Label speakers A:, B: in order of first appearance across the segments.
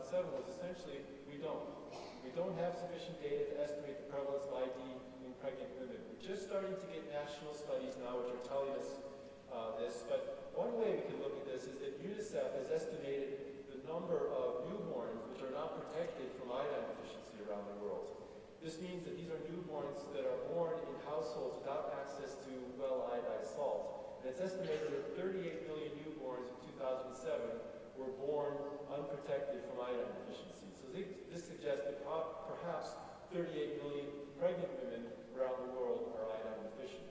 A: 2007 was essentially, we don't. We don't have sufficient data to estimate the prevalence of ID in pregnant women. We're just starting to get national studies now which are telling us this, but one way we can look at this is that UNICEF has estimated the number of newborns which are not protected from iodine deficiency around the world. This means that these are newborns that are born in households without access to well-iodized salt. And it's estimated that 38 million newborns in 2007 were born unprotected from iodine deficiency. So this suggests that perhaps 38 million pregnant women around the world are iodine deficient.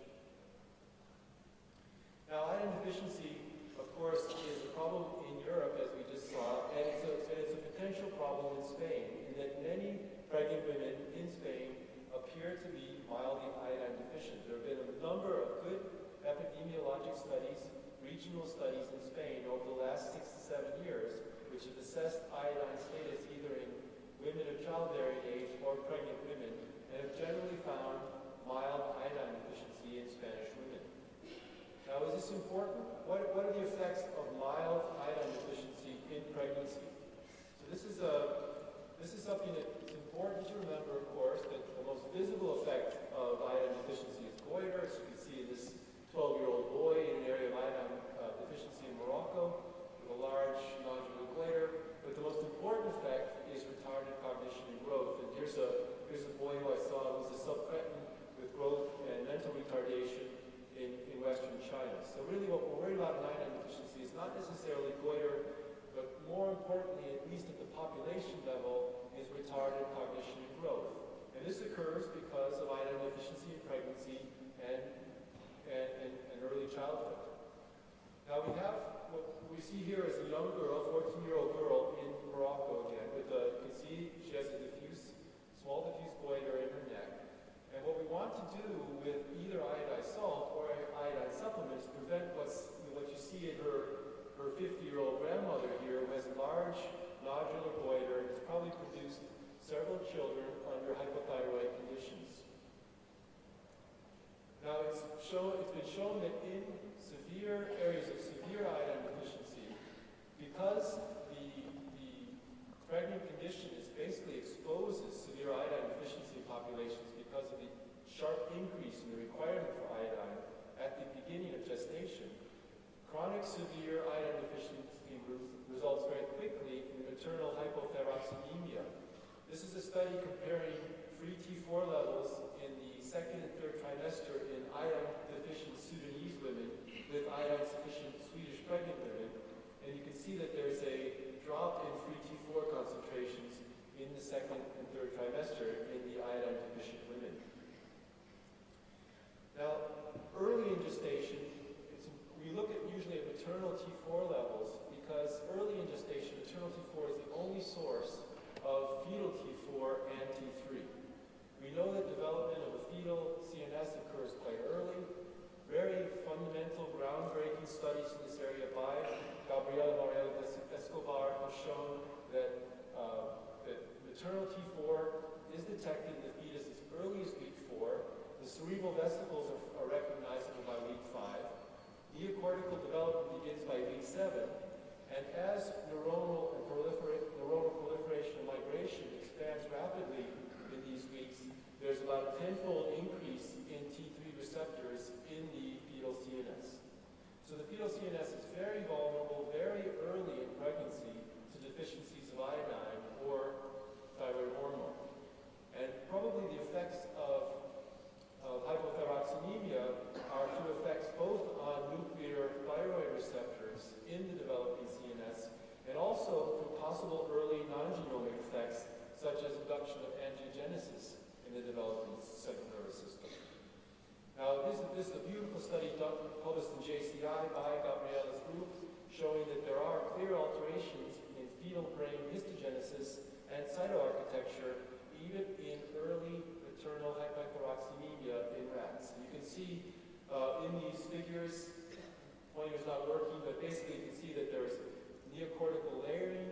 A: Now, iodine deficiency, of course, is a problem in Europe, as we just saw, and it's a potential problem in Spain, in that many pregnant women in Spain appear to be mildly iodine deficient. There have been a number of good epidemiologic studies, regional studies in Spain over the last 6 to 7 years, which have assessed iodine status either in women of childbearing age or pregnant women, and have generally found mild iodine deficiency in Spanish women. Now, is this important? What are the effects of mild iodine deficiency in pregnancy? So this is something that's important to remember, of course, that the most visible effect of iodine deficiency is goiter. As you can see in this 12-year-old boy in an area of iodine deficiency in Morocco with a large nodular goiter. But the most important effect is retarded cognition and growth. And here's a boy who I saw who was a subcretin with growth and mental retardation in Western China. So really what we're worried about in iodine deficiency is not necessarily goiter, but more importantly, at least at the population level, is retarded cognition and growth. And this occurs because of iodine deficiency in pregnancy and early childhood. Now we have what we see here is a young girl, 14-year-old girl in Morocco again, with you can see she has a small diffuse goiter in her neck. And what we want to do with either iodized salt or iodine supplements is prevent what you see in her 50-year-old grandmother here, who has a large nodular goiter and has probably produced several children under hypothyroid conditions. Now it's been shown that in severe areas of severe iodine deficiency, because the pregnant condition basically exposes severe iodine deficiency populations because of the sharp increase in the requirement for iodine at the beginning of gestation, chronic severe iodine deficiency results very quickly in maternal hypothyroxemia. This is a study comparing free T4 levels in the second and third trimester in iodine-deficient Sudanese women with iodine-sufficient Swedish pregnant women, and you can see that there's a drop in free T4 concentrations in the second and third trimester in the iodine-deficient women. Now, early in gestation, we look at usually at maternal T4 levels because early in gestation, maternal T4 is the only source of fetal T4 and T3. We know that development of a fetal CNS occurs quite early. Very fundamental, groundbreaking studies in this area by Gabriela Morel Escobar have shown that maternal T4 is detected in the fetus as early as week 4. The cerebral vesicles are recognizable by week 5. Neocortical development begins by week 7. And as neuronal proliferation and migration expands rapidly in these weeks, there's about a 10-fold increase in T3 receptors in the fetal CNS. So the fetal CNS is very vulnerable very early in pregnancy to deficiencies of iodine or thyroid hormone. And probably the effects of hypothyroxemia are through effects both on nuclear thyroid receptors in the developing CNS and also through possible early non-genomic effects such as induction of angiogenesis in the developing central nervous system. Now, this is a beautiful study published in JCI by Gabriela's group showing that there are clear alterations in fetal brain histogenesis and cytoarchitecture even in early maternal hypothyroxemia in rats. And you can see in these figures, pointer's not working, but basically you can see that there's neocortical layering